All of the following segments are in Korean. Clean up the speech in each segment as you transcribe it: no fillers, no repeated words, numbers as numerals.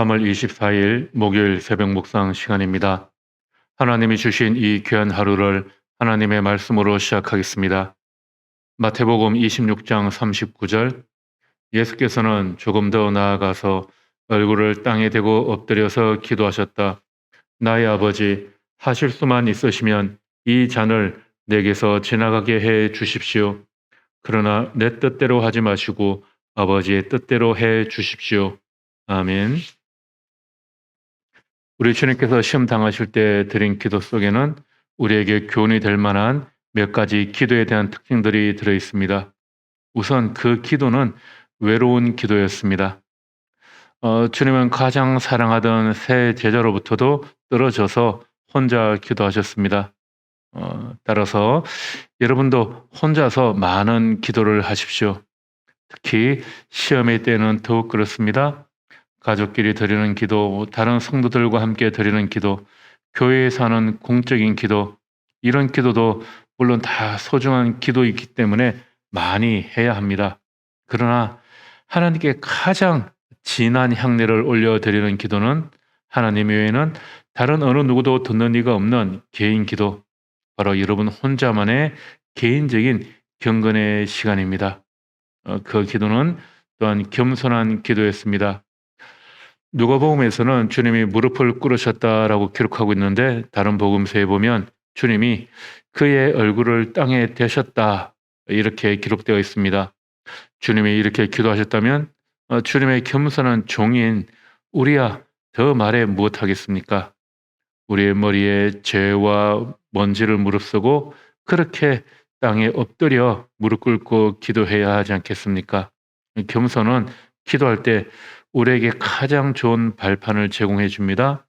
3월 24일 목요일 새벽 묵상 시간입니다. 하나님이 주신 이 귀한 하루를 하나님의 말씀으로 시작하겠습니다. 마태복음 26장 39절, 예수께서는 조금 더 나아가서 얼굴을 땅에 대고 엎드려서 기도하셨다. 나의 아버지, 하실 수만 있으시면 이 잔을 내게서 지나가게 해 주십시오. 그러나 내 뜻대로 하지 마시고 아버지의 뜻대로 해 주십시오. 아멘. 우리 주님께서 시험 당하실 때 드린 기도 속에는 우리에게 교훈이 될 만한 몇 가지 기도에 대한 특징들이 들어 있습니다. 우선 그 기도는 외로운 기도였습니다. 주님은 가장 사랑하던 새 제자로부터도 떨어져서 혼자 기도하셨습니다. 따라서 여러분도 혼자서 많은 기도를 하십시오. 특히 시험의 때는 더욱 그렇습니다. 가족끼리 드리는 기도, 다른 성도들과 함께 드리는 기도, 교회에서 하는 공적인 기도, 이런 기도도 물론 다 소중한 기도이기 때문에 많이 해야 합니다. 그러나 하나님께 가장 진한 향례를 올려드리는 기도는 하나님 외에는 다른 어느 누구도 듣는 이가 없는 개인 기도, 바로 여러분 혼자만의 개인적인 경건의 시간입니다. 그 기도는 또한 겸손한 기도였습니다. 누가복음에서는 주님이 무릎을 꿇으셨다라고 기록하고 있는데 다른 복음서에 보면 주님이 그의 얼굴을 땅에 대셨다 이렇게 기록되어 있습니다. 주님이 이렇게 기도하셨다면 주님의 겸손한 종인 우리야 더 말해 무엇하겠습니까? 우리의 머리에 죄와 먼지를 무릅쓰고 그렇게 땅에 엎드려 무릎 꿇고 기도해야 하지 않겠습니까? 겸손은 기도할 때 우리에게 가장 좋은 발판을 제공해 줍니다.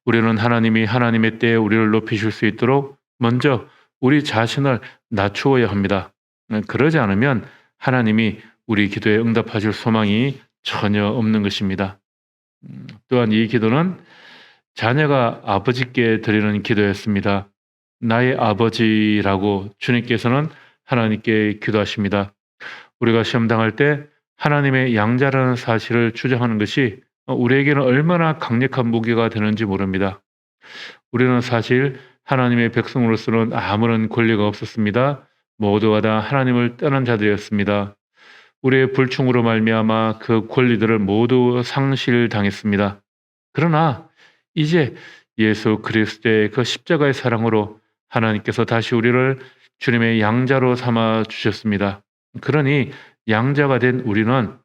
우리는 하나님이 하나님의 때에 우리를 높이실 수 있도록 먼저 우리 자신을 낮추어야 합니다. 그러지 않으면 하나님이 우리 기도에 응답하실 소망이 전혀 없는 것입니다. 또한 이 기도는 자녀가 아버지께 드리는 기도였습니다. 나의 아버지라고 주님께서는 하나님께 기도하십니다. 우리가 시험 당할 때 하나님의 양자라는 사실을 주장하는 것이 우리에게는 얼마나 강력한 무기가 되는지 모릅니다. 우리는 사실 하나님의 백성으로서는 아무런 권리가 없었습니다. 모두가 다 하나님을 떠난 자들이었습니다. 우리의 불충으로 말미암아 그 권리들을 모두 상실당했습니다. 그러나 이제 예수 그리스도의 그 십자가의 사랑으로 하나님께서 다시 우리를 주님의 양자로 삼아 주셨습니다. 그러니 양자가 된 우리는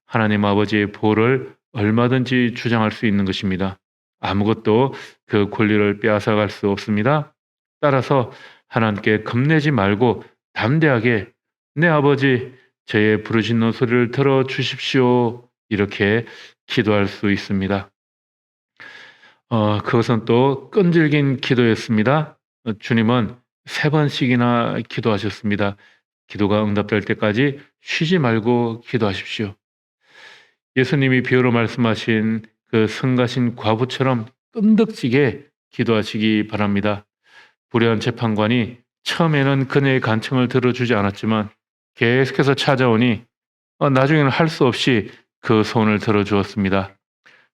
하나님 아버지의 보호를 얼마든지 주장할 수 있는 것입니다. 아무것도 그 권리를 빼앗아갈 수 없습니다. 따라서 하나님께 겁내지 말고 담대하게 내 아버지 저의 부르짖는 소리를 들어주십시오 이렇게 기도할 수 있습니다. 그것은 또 끈질긴 기도였습니다. 주님은 3번씩이나 기도하셨습니다. 기도가 응답될 때까지 쉬지 말고 기도하십시오. 예수님이 비유로 말씀하신 그 성가신 과부처럼 끈덕지게 기도하시기 바랍니다. 불의한 재판관이 처음에는 그녀의 간청을 들어주지 않았지만 계속해서 찾아오니 나중에는 할 수 없이 그 손을 들어주었습니다.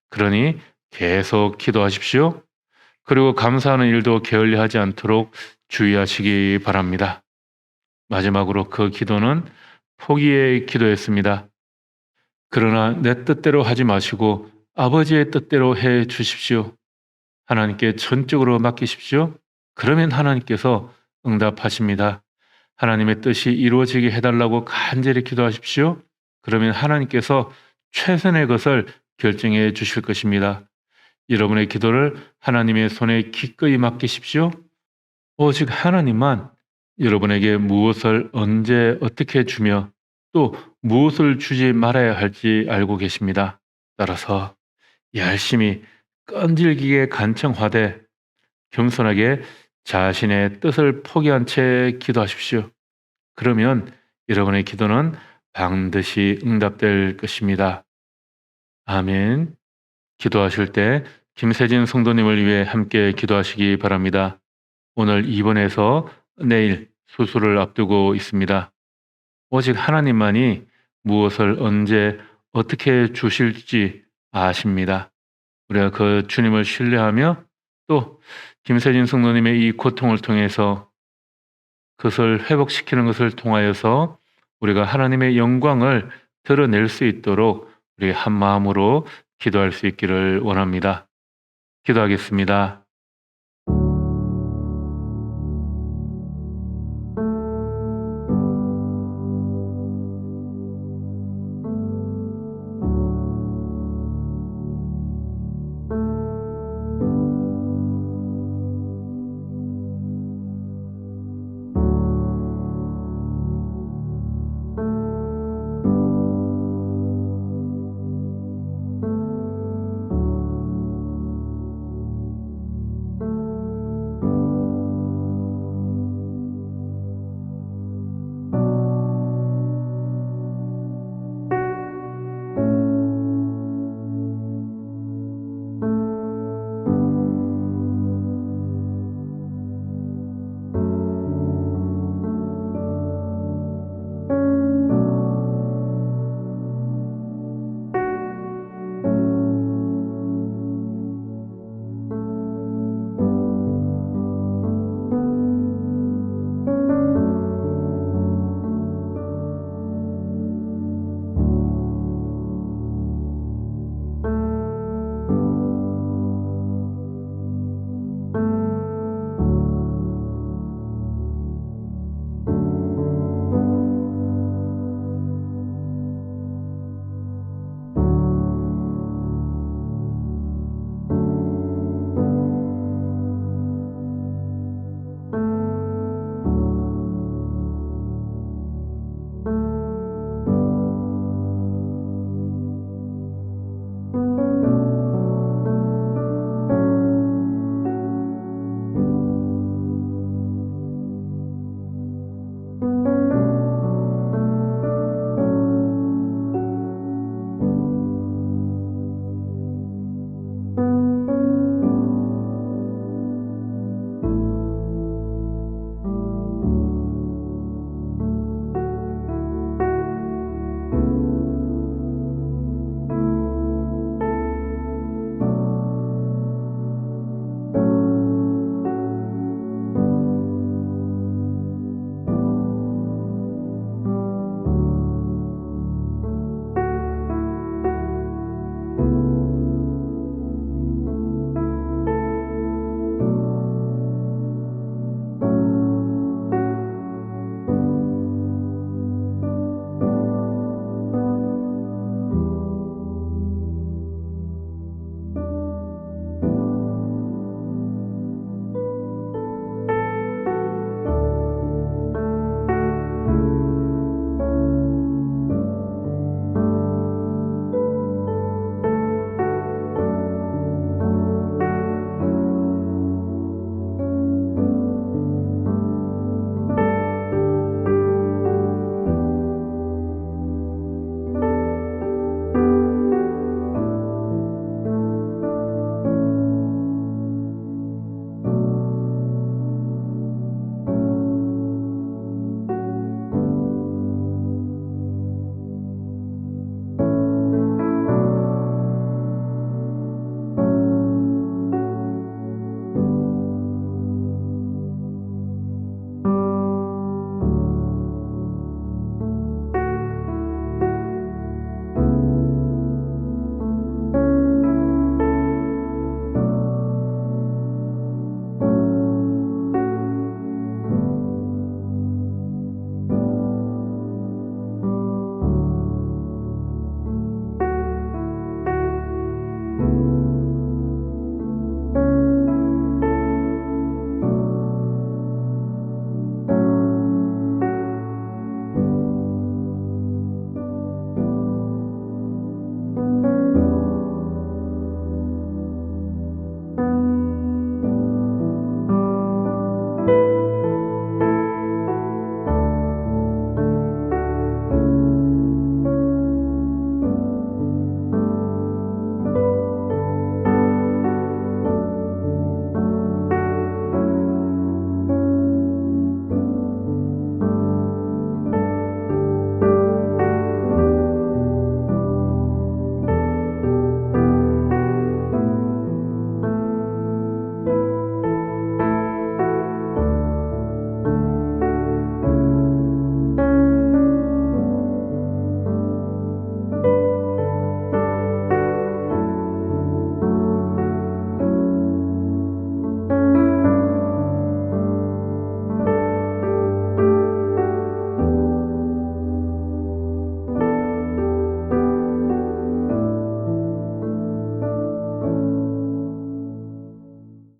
그러니 계속 기도하십시오. 그리고 감사하는 일도 게을리하지 않도록 주의하시기 바랍니다. 마지막으로 그 기도는 포기의 기도였습니다. 그러나 내 뜻대로 하지 마시고 아버지의 뜻대로 해 주십시오. 하나님께 전적으로 맡기십시오. 그러면 하나님께서 응답하십니다. 하나님의 뜻이 이루어지게 해달라고 간절히 기도하십시오. 그러면 하나님께서 최선의 것을 결정해 주실 것입니다. 여러분의 기도를 하나님의 손에 기꺼이 맡기십시오. 오직 하나님만 여러분에게 무엇을 언제 어떻게 주며 또 무엇을 주지 말아야 할지 알고 계십니다. 따라서 열심히 끈질기게 간청하되 겸손하게 자신의 뜻을 포기한 채 기도하십시오. 그러면 여러분의 기도는 반드시 응답될 것입니다. 아멘. 기도하실 때 김세진 성도님을 위해 함께 기도하시기 바랍니다. 오늘 입원해서 내일 수술을 앞두고 있습니다. 오직 하나님만이 무엇을 언제 어떻게 주실지 아십니다. 우리가 그 주님을 신뢰하며 또 김세진 성도님의 이 고통을 통해서 그것을 회복시키는 것을 통하여서 우리가 하나님의 영광을 드러낼 수 있도록 우리 한 마음으로 기도할 수 있기를 원합니다. 기도하겠습니다.